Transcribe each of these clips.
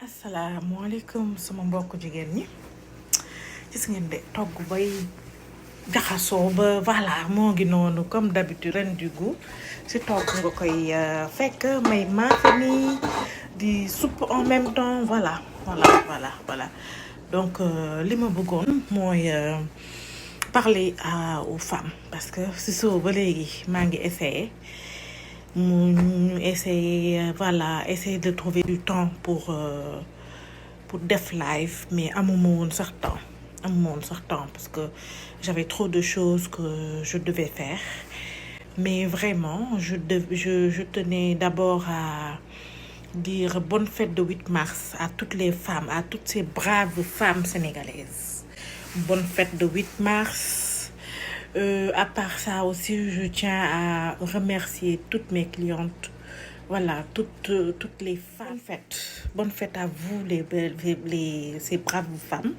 asalaamaaleykum sama mbokk jigéen ñi gis ngeen de togg bay jaxasoo ba voilà moo ngi noonu comme d'habitude ren du goût si togg nga koy fekk may maafe nii di soupe en même temps voilà donc li ma bëggoon mooy parler aux femmes parce que si soo ba léegi maa ngi essayer ñu essayer essayer de trouver du temps pour def live mais amuma woon sax temps parce que j'avais trop de choses que je devais faire mais vraiment je tenais d'abord à dire bonne fête de 8 mars à toutes les femmes, à toutes ces braves femmes sénégalaises. Bonne fête de 8 mars. À part ça aussi, je tiens à remercier toutes mes clientes. Voilà, toutes les femmes. Bonne fête à vous, ces braves femmes.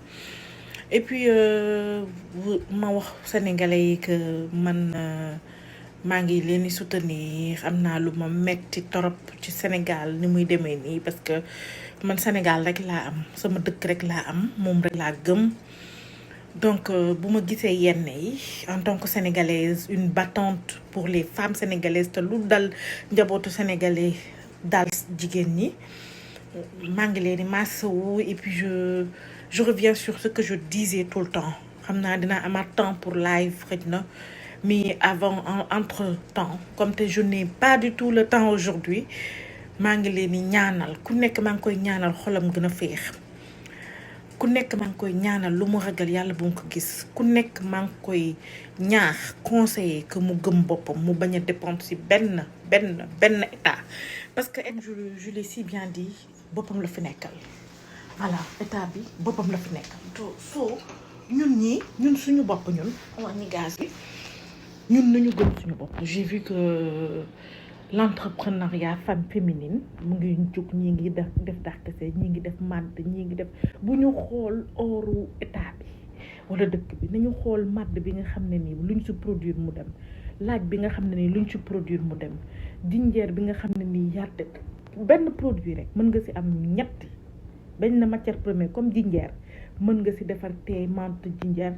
Et puis, ma wax sénégalais yi que man maa ngi leen di soutenir am naa lu ma metti torop ci Sénégal ni muy demee nii parce que man Sénégal rek laa am sama dëkk rek laa am moom rek laa gëm. Donc bu ma gisee yenn yi en tant que sénégalaise une battante pour les femmes sénégalaises te lu dal njabootu sénégalais dal jigéen ñi maa ngi leen di masawu et puis je reviens sur ce que je disais tout le temps xam naa dinaa amaat temps pour live xëj na mais avant entre temps comme te je n'ai pas du tout le temps aujourd'hui maa ngi leen di ñaanal ku nekk maa ngi koy ñaanal xolam gën a féex ku nekk maa ngi koy ñaanal lu mu ragal yàlla bu mu ko gis ku nekk maa ngi koy ñaax conseiller que mu gëm boppam mu bañ a dépendre ci benn état parce que je l'ai si bien dit boppam la fi nekkal voilà état bi boppam la fi nekkal soo ñun suñu bopp ñun wàññi gaz bi ñun nañu gëm suñu bopp. J'ai vu que l'entrepreneuriat femme féminine mu ngi jóg ñi ngi def darkase ñi ngi def madd ñi ngi def bu ñu xool oru état bi wala dëkk bi nañu xool madd bi nga xam ne nii luñ ci produire mu dem laaj bi nga xam ne nii luñ ci produire mu dem jinjeer bi nga xam ne nii yàtte benn produit rek mën nga ci am ñetti benn matière première comme jinjeer mën nga ci defar thé menthe jinjeer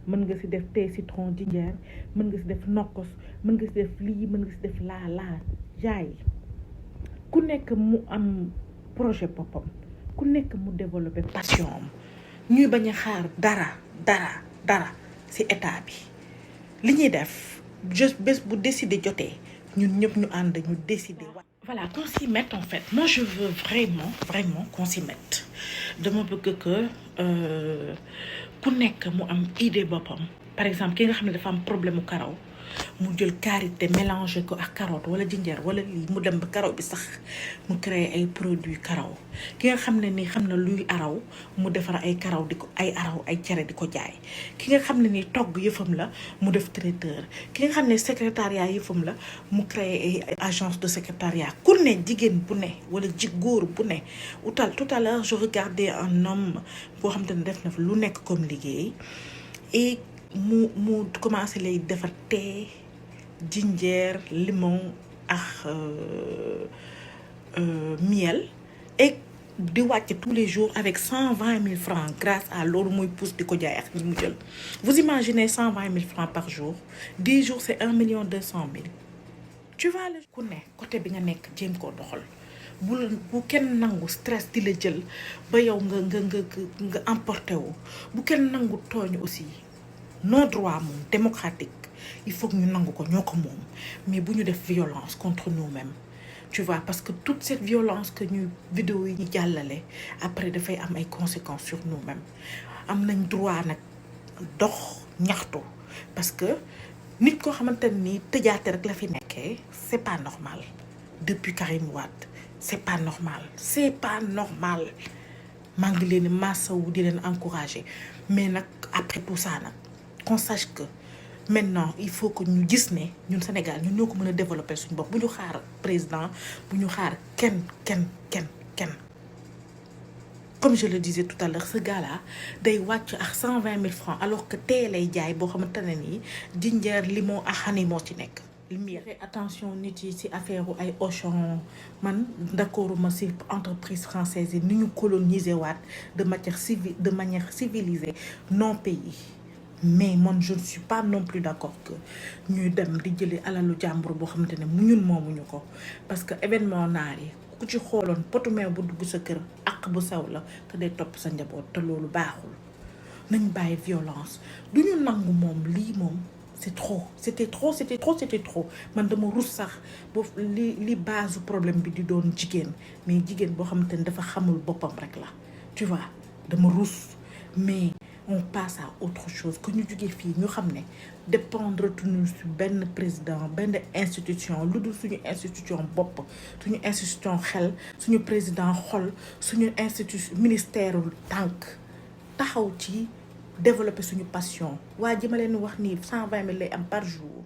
mën nga ci def thé citron jinjeer mën nga ci def nokkos mën nga ci def lii mën nga ci def laa jaay ku nekk mu am projet boppam ku nekk mu développer passion am ñuy bañ a xaar dara ci état bi li ñuy def juste bés bu décider jotee ñun ñëpp ñu ànd ñu décider. Voilà, qu'on s'y mette en fait. Moi, je veux vraiment qu'on s'y mette. Dama bëgg que ku nekk mu am idée boppam. Par exemple, ki nga xam ne dafa am problème mu karaw mu jël karité mélanger ko ak carotte wala jinjeer wala lii mu dem ba karaw bi sax mu créer ay produits karaw ki nga xam ne nii xam na luy araw mu defar ay karaw di ko ay araw ay cere di ko jaay ki nga xam ne nii togg yëfam la mu def traiteur ki nga xam ne secrétariat yëfam la mu créer ay agence de secrétariat ku ne jigéen bu ne wala góor bu ne tout à l'heure je regardais un homme boo xam te ne def na fa lu nekk comme liggéey et mu commencé lay defar thé jinjeer limon ak miel et di wàcc tous les jours avec 120 000 francs grâce à loolu muy pousse di ko jaay ak ñi mu jël. Vous imaginez 120 000 francs par jour 10 jours c'est 1 200 000. Tu vois le ku ne côté bi nga nekk jéem koo doxal bu kenn nangu stress di la jël ba yow nga emporté wu bu kenn nangu tooñ aussi. Nos droits moom démocratique il faut que ñu nangu ko ñoo ko moom mais bu ñu def violence contre nous-mêmes tu vois parce que toute cette violence que ñu vidéo yi ñu jàllale après dafay am ay conséquences sur nous-mêmes am nañ droit nag dox ñaxtu parce que nit koo xamante ni tëjaate rek la fi nekkee c'est pas normal depuis Karim Wade c'est pas normal maa ngi leen di massawu di leen encourager mais nag après tout ça nag qu'on sache que maintenant il faut que ñu gis ne ñun Sénégal ñun ñoo ko mën a développer suñu bopp bu ñu xaar président bu ñu xaar kenn comme je le disais tout à l'heure ce gars-là day wàcc ak 120 000 francs alors que tey lay jaay boo xamante ne nii jinjeer limon ak xani moo ci nekk attention nit yi ci affaire ay Auchan man d'accorduma ci entreprise française yi ni ñu coloniser waat de manière civilisée non pays. Mais moi je ne suis pas non plus d'accord que ñuy dem di jëlee alalu jàmbur boo xamante ne mu ñun moomuñu ko parce que événement naar yi ku ci xooloon potu meew bu dugg sa kër ak bu saw la te day topp sa njaboot te loolu baaxul nañ bàyyi violence du ñu nangu moom lii moom c'est trop c'était trop man dama rus sax boobu li base problème bi di doon jigéen mais jigéen boo xamante ne dafa xamul boppam rek la tu vois dama rus mais on passe à autre chose que ñu jógee fii ñu xam ne dépendre tuñu si benn président benn institution lu dul suñu institution bopp suñu institution xel suñu président xol suñu institution ministère tànk taxaw ci développer suñu passion waa ji ma leen wax nii 120 000 lay am par jour.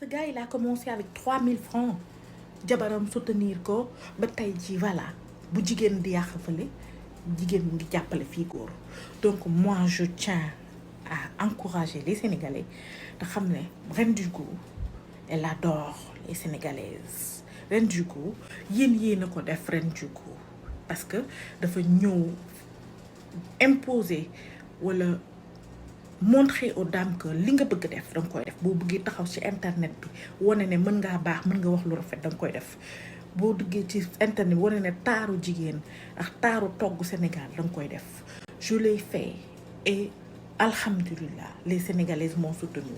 Ce gars il a commencé avec 3 000 francs jabaram soutenir ko ba tey ji voilà bu jigéen di yàq fële jigéen mu ngi jàppale fii góor donc moi je tiens à encourager les Sénégalais te xam ne Reine du Goût elle adore les Sénégalaises. Reine du Goût yéen a ko def Reine du Goût parce que dafa ñëw imposer wala montrer aux dames que li nga bëgg def danga koy def boo bëggee taxaw ci internet bi wane ne mën ngaa baax mën nga wax lu rafet danga koy def boo duggee ci internet wane ne taaru jigéen ak taaru togg Sénégal danga koy def. Je l'ai fait et alhamdulillah les Sénégalaises m'ont soutenu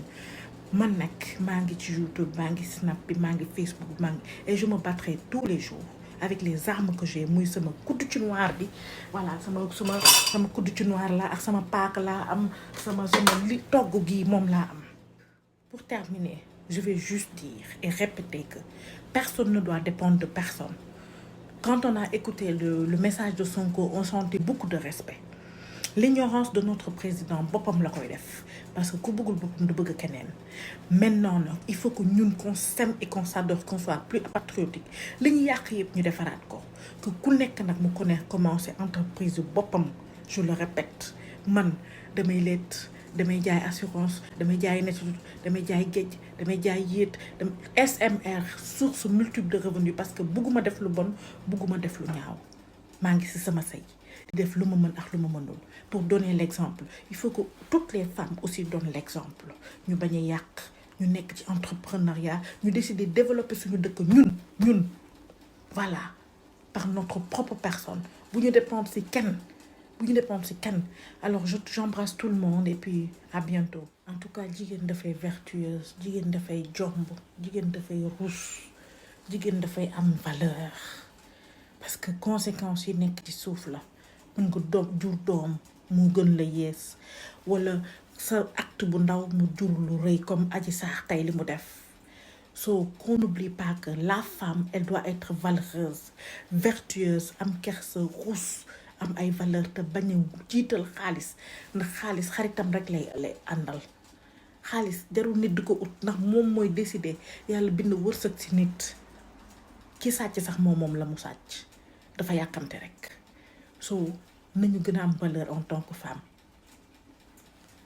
man nag maa ngi ci YouTube maa ngi Snap bi maa ngi Facebook maa ngi et je me battrai tous les jours avec les armes que j'ai muy sama kuddu ci noir bi voilà sama kuddu ci noir la ak sama paak laa am sama li togg gi moom laa am. Pour terminer je vais juste dire et répéter que personne ne doit dépendre de personne. Quand on a écouté le message de Sonko on sentait beaucoup de respect. L'ignorance de notre président boppam la koy def parce que ku bëggul boppam du bëgg keneen maintenant nag il faut que ñun qu'on s'aime et qu'on s'adore qu'on soit plus patriotique li ñu yàq yëpp ñu defaraat ko que ku nekk nag mu connaître commencer entreprise boppam. Je le répète man damay leet damay jaay assurance damay jaay nettoyage damay jaay géej damay jaay yéet SMR source multiple de revenus parce que bëgguma def lu bon bëgguma def lu ñaaw maa ngi ci sama sëy di def lu ma mën ak lu ma mënul pour donner l'exemple il faut que toutes les femmes aussi donnent l'exemple ñu bañ a yàq ñu nekk ci entrepreneuriat ñu décider développer suñu dëkk ñun voilà par notre propre personne bu ñu dépendre ci kenn alors j'embrasse tout le monde et puis à bientôt. En tout cas jigéen dafay vertueuse jigéen dafay jomb jigéen dafay rus jigéen dafay am valeur parce que conséquences yi nekk ci suuf la mën nga jur doom mu gën la yees wala sa acte bu ndaw mu jur lu rëy comme Adji Sarr tey li mu def. So qu'on n'oublie pas que la femme elle doit être valeureuse vertueuse am kersa rus am ay valeur te bañ a jiital xaalis ndax xaalis xaritam rek lay àndal xaalis jarul nit di ko ut ndax moom mooy décider yàlla bind wërsëg ci nit ki sàcc sax moom la mu sàcc dafa yàkkamte rek so nañu gën a am valeur en tant que femme.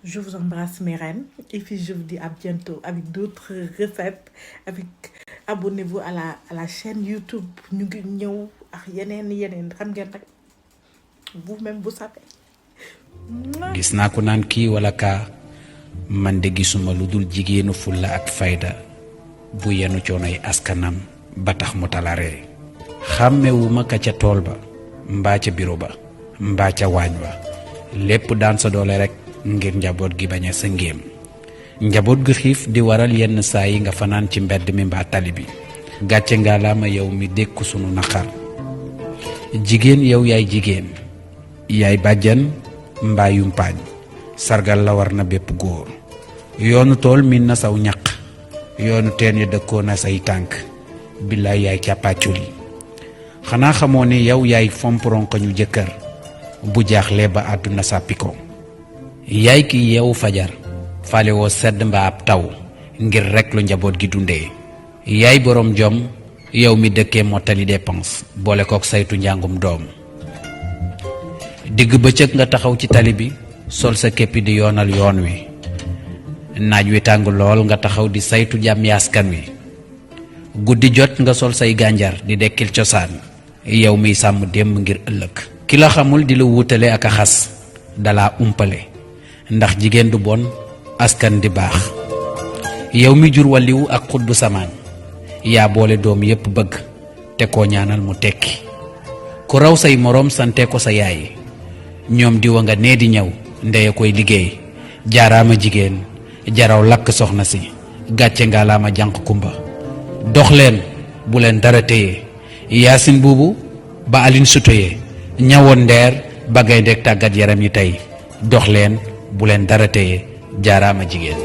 Je vous embrasse mes reines et puis je vous dis à bientôt avec d'autres recettes abonnez-vous à la chaîne YouTube ñu ngi ñëw ak yeneen xam ngeen rek vous-même vous savez. gis naa ko naan kii wala kaa man de gisuma lu dul jigéenu fulla ak fayda bu yenu coonoy askanam ba tax mu talaree xàmmewuma ka ca tool ba mbaa ca biro ba mbaa ca waañ wa lépp daan sa doole rek ngir njaboot gi bañ a sa ngéem njaboot gu xiif di waral yenn saa yi nga fanaan ci mbedd mi mbaa tali bi gàcce ngaalaama yow mi dékku sunu naqar jigéen yow yaay jigéen yaay bàjjan mbaa yumpaañ sargal la war na bépp góor yoonu tool min na saw ñaq yoonu teen ya dëkkoo na say tànk billaay yaay càppaaculi xanaa xamoo ne yow yaay fomporonko ñu jëkkër bu jaaxlee ba àdduna sàppi ko yaay ki yeewu fajar fale woo sedd mbaa ab taw ngir rekk lu njaboot gi dundee yaay boroom jom yow mi dëkkee mottali dépense boole kook saytu njàngum doom digg bëccëg nga taxaw ci tali bi sol sa képpi di yoonal yoon wi naaj wi tàng lool nga taxaw di saytu jàmmi askan wi guddi jot nga sol say gànjar di dekkil cosaan yow miy sàmm démb ngir ëllëg ki la xamul di la wutale ak a xas dala umpale ndax jigéen du bon askan di baax yow mi jur waliw ak xutbu samaan yaa boole doom yépp bëgg te koo ñaanal mu tekki ku raw say moroom sante ko sa yaay ñoom diwa nga nee di ñëw ndeye koy liggéey jaaraama jigéen jaraw lakk soxna si gàcce ngaalaama jànq kumba dox leen bu leen dara téye yaasin buubu ba alin sutoye ñawoon ndeer ba gayndeek tàggat yaram yi tey dox leen bu leen dara téye jaaraama jigéen